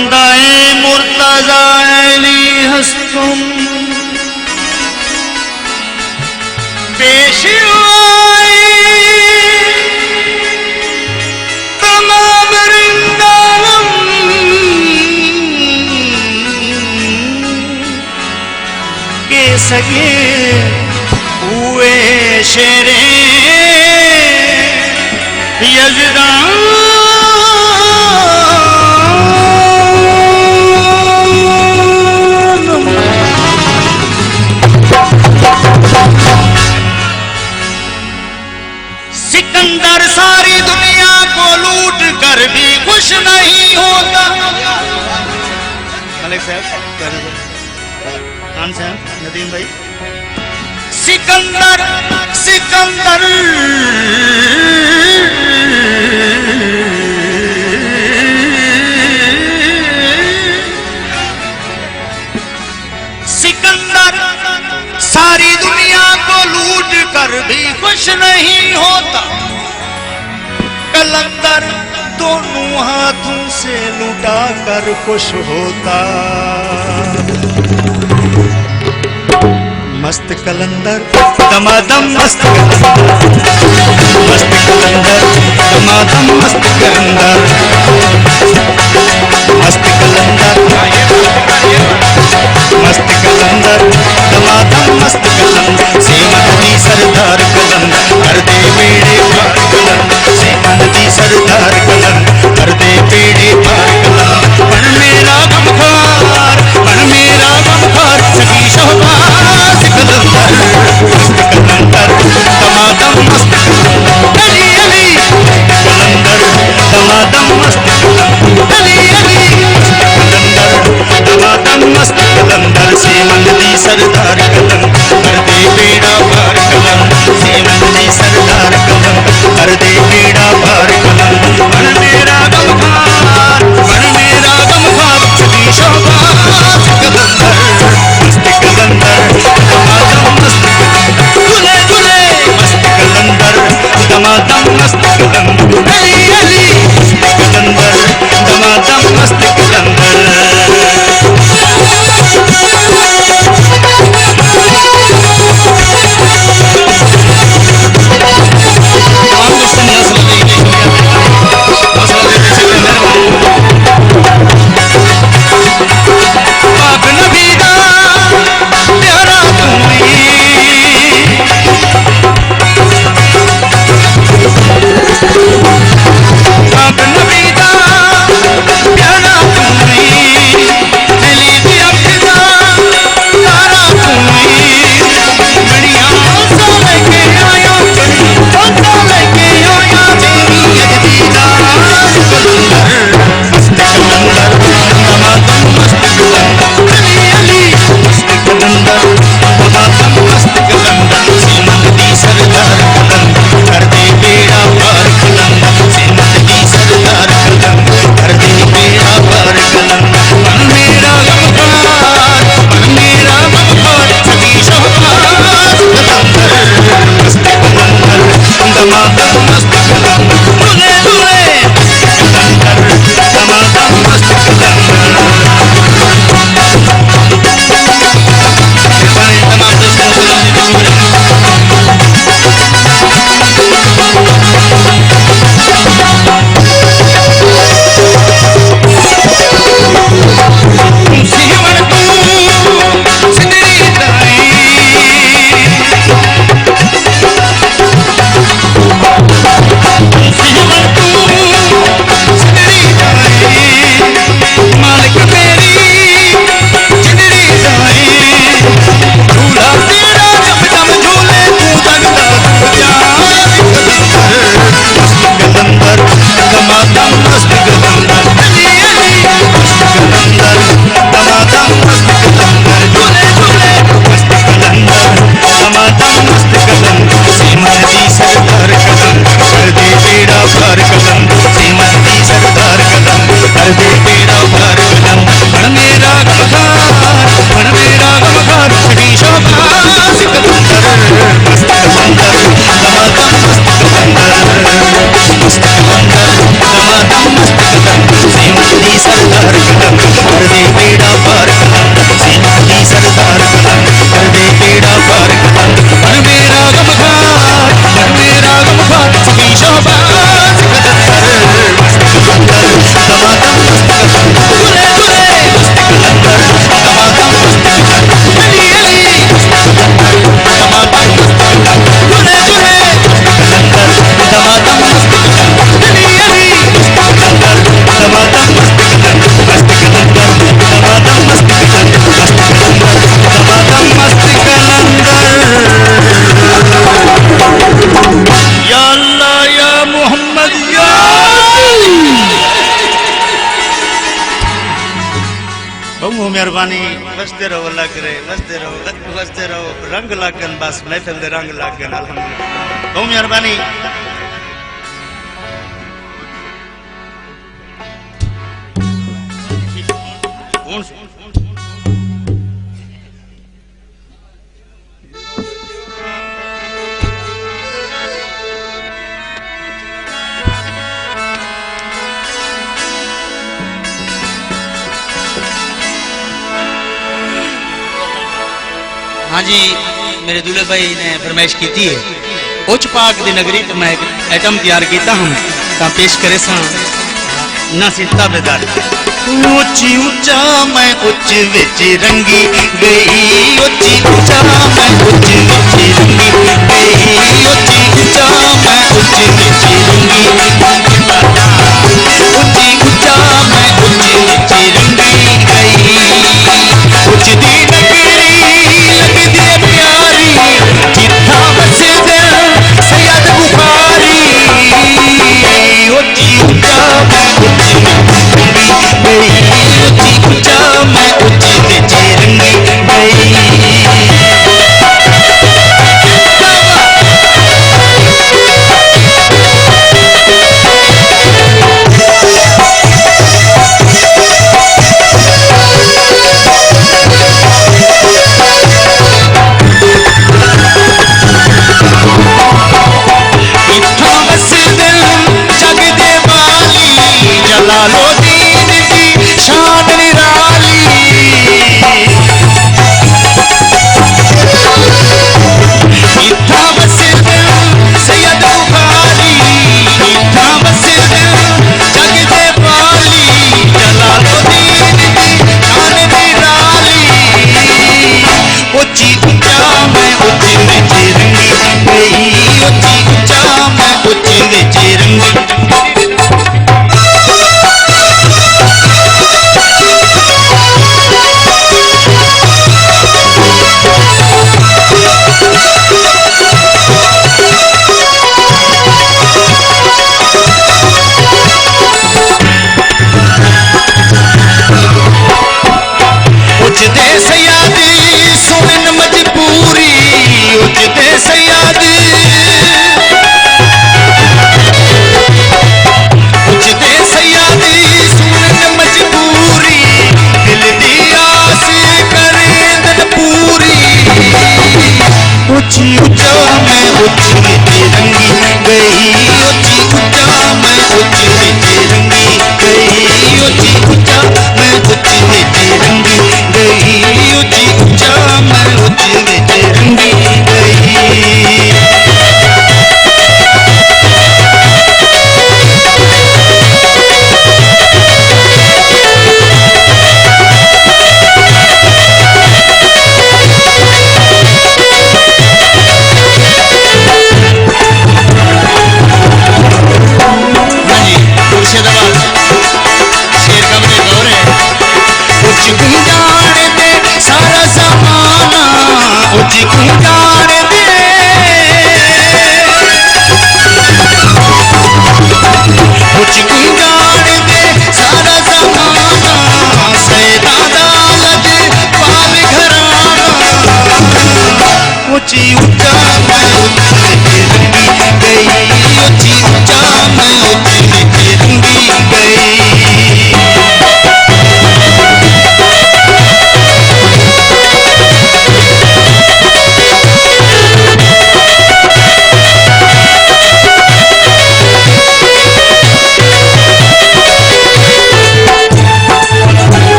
बंदाए मुर्तजा अली हस्तुम पेश आए तमाम वृंदावन के सगे हुए शेरे यजदान सिकंदर सारी दुनिया को लूट कर भी खुश नहीं होता। मलिक साहब खान साहब नदीम भाई सिकंदर सिकंदर सिकंदर सारी दुनिया को लूट कर भी खुश नहीं होता। कलंदर दोनों हाथों से लुटा कर खुश होता। मस्त कलंदर दमादम मस्त मस्त कलंदर दमादम मस्त कलंदर मस्त कलंदर मस्त कलंदर दमादम मस्त कलंदर सीमन दी सरदार कलंदर कर दे बेड़े पार कलंदर सीमन दी सरदार कलंदर कर दे बेड़े पार कलंदर बन मेरा गमखार सखी शोभास कलंदर मस्त कलंदर दमादम मस्त अली अली कलंदर दमादम मस्त अली अली कलंदर दमादम मस्त कलंदर सीमन दी सरदार कलंदर कर दे बेड़ा पार कलंदर सीमन दी सरदार कलंदर कर दे बेड़ा पार कलंदर बन मेरा गमखार सखी शोभास कलंदर मस्त कलंदर दमादम मस्त दुले दुले मस्त कलंदर दमादम मस्त कलंदर अली अली मस्त कलंदर दमादम मस्त कलंदर वसते रहो लग रहे वसते रहो रंग लागन बस महफिल दे रंग लागन अल्हम्दुलिल्लाह बहुत मेहरबानी हाँ जी मेरे दूल्हे भाई ने फरमाइश की है उच्च पाक दी नगरी तो मैं एक आइटम तैयार किया हूँ पेश करे सा ना सीता बेदार ऊंची ऊंचा मैं उच्च विच रंगी गई ऊंची ऊंचा मैं उच्च विच रंगी गई ऊंची ऊंचा मैं उच्च विच रंगी ऊंची ऊंचा मैं उच्च विच रंगी गई उच्च दी नगरी लगदी प्यारी जिथा वसदे सैयद बुखारी ऊंची ऊंचा मैं उच्च गई ऊंची ऊंचा मैं उच्च विच रंगी गई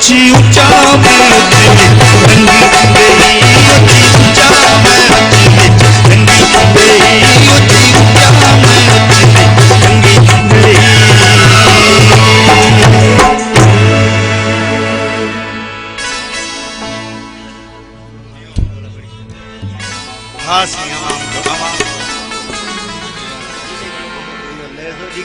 उची ऊंचा मैं उची रंगी गई उची ऊंचा मैं उची रंगी गई उची ऊंचा मैं उची रंगी गई। हाँ सी आवाम तो आवाम ले दो जी